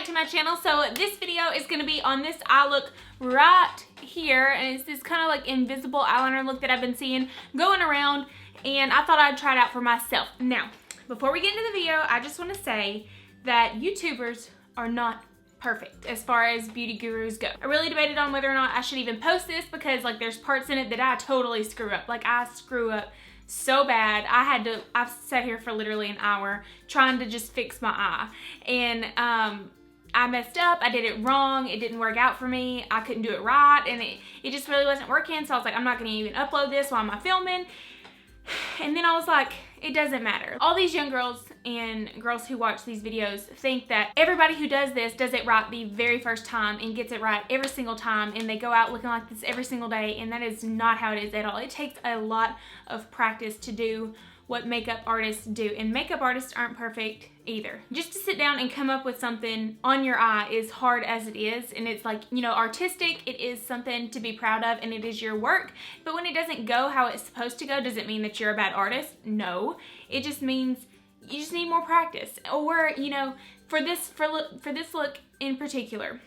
to my channel. So this video is going to be on this eye look right here, and it's this kind of like invisible eyeliner look that I've been seeing going around, and I thought I'd try it out for myself. Now, before we get into the video, I just want to say that YouTubers are not perfect as far as beauty gurus go. I really debated on whether or not I should even post this because like there's parts in it that I totally screw up. Like I screw up so bad. I've sat here for literally an hour trying to just fix my eye, and I messed up. I did it wrong. It didn't work out for me. I couldn't do it right, and it just really wasn't working. So I was like, I'm not gonna even upload this while I'm filming. And then I was like, it doesn't matter. All these young girls and girls who watch these videos think that everybody who does this does it right the very first time and gets it right every single time, and they go out looking like this every single day, and that is not how it is at all. It takes a lot of practice to do what makeup artists do, and makeup artists aren't perfect either. Just to sit down and come up with something on your eye is hard as it is, and it's like, you know, artistic. It is something to be proud of, and it is your work, but when it doesn't go how it's supposed to go, does it mean that you're a bad artist? No. It just means you just need more practice. Or, you know, for this look in particular,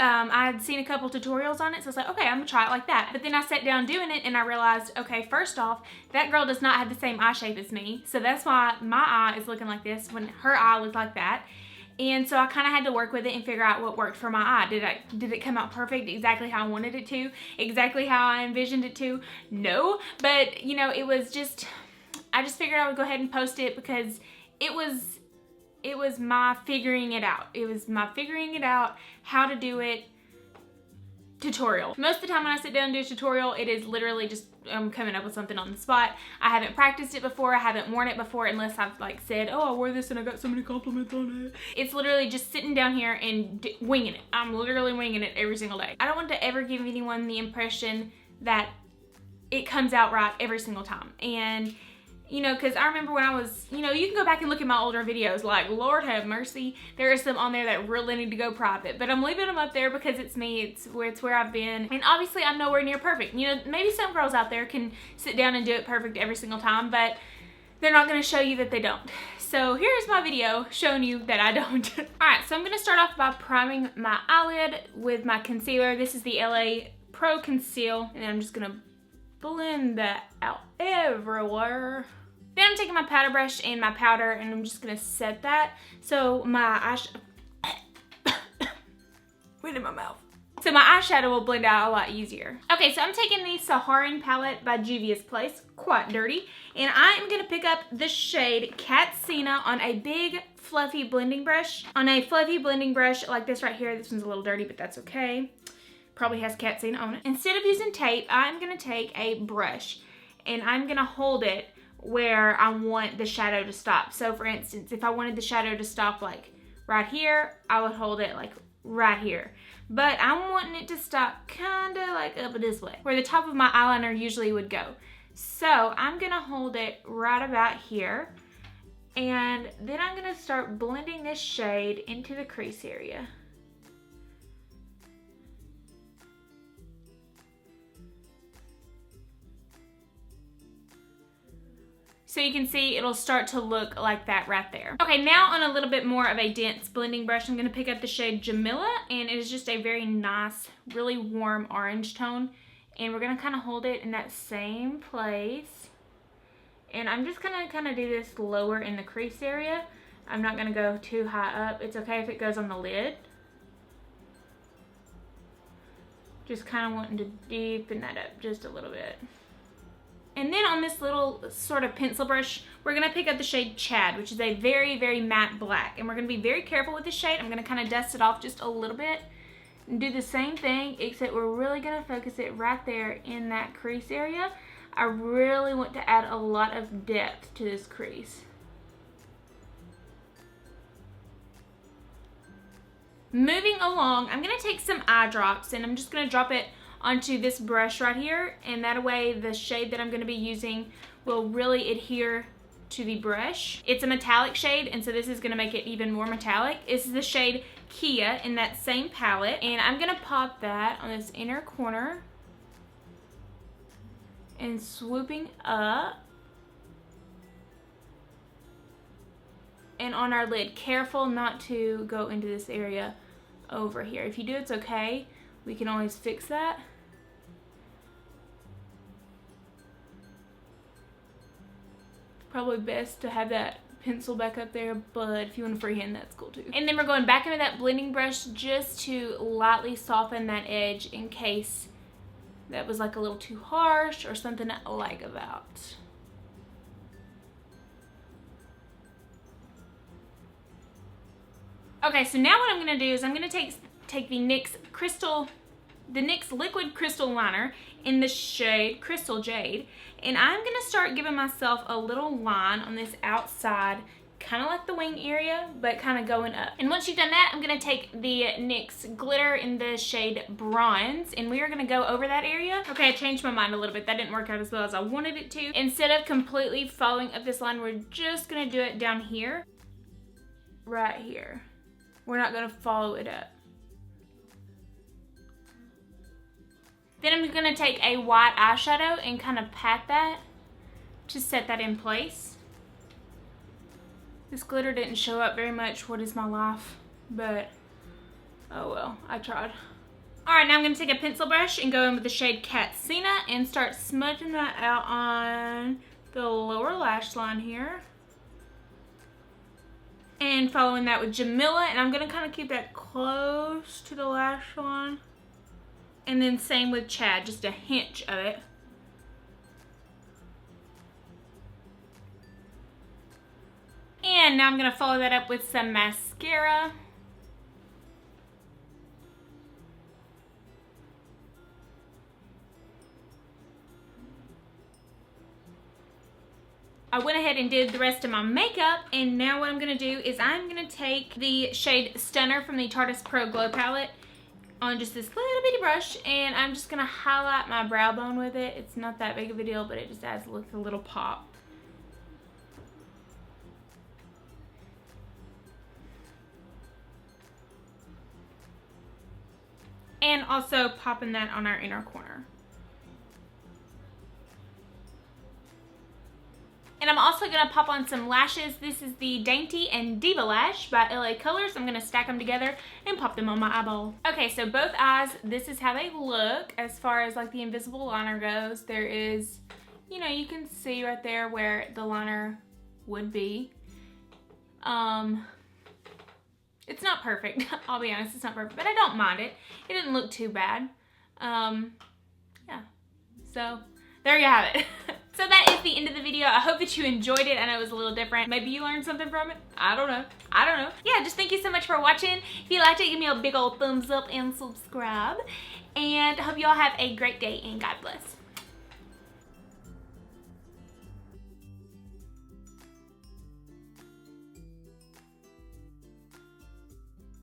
I had seen a couple tutorials on it, so I was like, okay, I'm gonna try it like that. But then I sat down doing it and I realized, okay, first off, that girl does not have the same eye shape as me, so that's why my eye is looking like this when her eye looked like that. And so I kind of had to work with it and figure out what worked for my eye. Did it come out perfect, exactly how I wanted it to, exactly how I envisioned it to? No, but you know, it was just, I just figured I would go ahead and post it because it was my figuring it out. It was my figuring it out how to do it tutorial. Most of the time when I sit down and do a tutorial, it is literally just coming up with something on the spot. I haven't practiced it before. I haven't worn it before unless I've like said, oh, I wore this and I got so many compliments on it. It's literally just sitting down here and winging it. I'm literally winging it every single day. I don't want to ever give anyone the impression that it comes out right every single time. And you know, because I remember when I was, you know, you can go back and look at my older videos, like, Lord have mercy, there are some on there that really need to go private, but I'm leaving them up there because it's me, it's where I've been, and obviously I'm nowhere near perfect. You know, maybe some girls out there can sit down and do it perfect every single time, but they're not going to show you that they don't. So here's my video showing you that I don't. Alright, so I'm going to start off by priming my eyelid with my concealer. This is the LA Pro Conceal, and I'm just going to blend that out everywhere. Then I'm taking my powder brush and my powder, and I'm just gonna set that so my went in my mouth. So my eyeshadow will blend out a lot easier. Okay, so I'm taking the Saharan palette by Juvia's Place, quite dirty, and I am gonna pick up the shade Katsina on a big fluffy blending brush. On a fluffy blending brush like this right here. This one's a little dirty, but that's okay. Probably has Katsina on it. Instead of using tape, I'm gonna take a brush and I'm gonna hold it where I want the shadow to stop. So for instance, if I wanted the shadow to stop like right here, I would hold it like right here. But I'm wanting it to stop kind of like up this way, where the top of my eyeliner usually would go. So I'm gonna hold it right about here, and then I'm gonna start blending this shade into the crease area. So you can see it'll start to look like that right there. Okay, now on a little bit more of a dense blending brush, I'm gonna pick up the shade Jamila, and it is just a very nice, really warm orange tone. And we're gonna kind of hold it in that same place. And I'm just gonna kind of do this lower in the crease area. I'm not gonna go too high up. It's okay if it goes on the lid. Just kind of wanting to deepen that up just a little bit. And then on this little sort of pencil brush, we're gonna pick up the shade Chad, which is a very, very matte black. And we're gonna be very careful with this shade. I'm gonna kind of dust it off just a little bit and do the same thing, except we're really gonna focus it right there in that crease area. I really want to add a lot of depth to this crease. Moving along, I'm gonna take some eye drops, and I'm just gonna drop it onto this brush right here, and that way the shade that I'm going to be using will really adhere to the brush. It's a metallic shade, and so this is going to make it even more metallic. This is the shade Kia in that same palette, and I'm going to pop that on this inner corner and swooping up. and on our lid. Careful not to go into this area over here. If you do, it's okay. We can always fix that. Probably best to have that pencil back up there, but if you want to freehand, that's cool too. And then we're going back into that blending brush just to lightly soften that edge in case that was like a little too harsh or something I like about. Okay, so now what I'm going to do is I'm going to take the NYX liquid crystal liner in the shade Crystal Jade, and I'm going to start giving myself a little line on this outside, kind of like the wing area, but kind of going up. And once you've done that, I'm going to take the NYX glitter in the shade Bronze, and we are going to go over that area. Okay, I changed my mind a little bit. That didn't work out as well as I wanted it to. Instead of completely following up this line, we're just going to do it down here, right here. We're not going to follow it up. Then I'm going to take a white eyeshadow and kind of pat that to set that in place. This glitter didn't show up very much. What is my life? But, oh well, I tried. Alright, now I'm going to take a pencil brush and go in with the shade Katsina and start smudging that out on the lower lash line here. And following that with Jamila, and I'm going to kind of keep that close to the lash line. And then same with Chad, just a hint of it. And now I'm going to follow that up with some mascara. I went ahead and did the rest of my makeup, and now what I'm going to do is I'm going to take the shade Stunner from the Tarte Pro Glow Palette on just this little bitty brush, and I'm just going to highlight my brow bone with it. It's not that big of a deal, but it just adds a little pop. And also popping that on our inner corner. And I'm also going to pop on some lashes. This is the Dainty and Diva Lash by LA Colors. I'm going to stack them together and pop them on my eyeball. Okay, so both eyes, this is how they look as far as like the invisible liner goes. There is, you know, you can see right there where the liner would be. It's not perfect. I'll be honest, it's not perfect, but I don't mind it. It didn't look too bad. Yeah, so there you have it. So that is the end of the video. I hope that you enjoyed it. I know it was a little different. Maybe you learned something from it. I don't know. Yeah, just thank you so much for watching. If you liked it, give me a big old thumbs up and subscribe. And I hope you all have a great day, and God bless.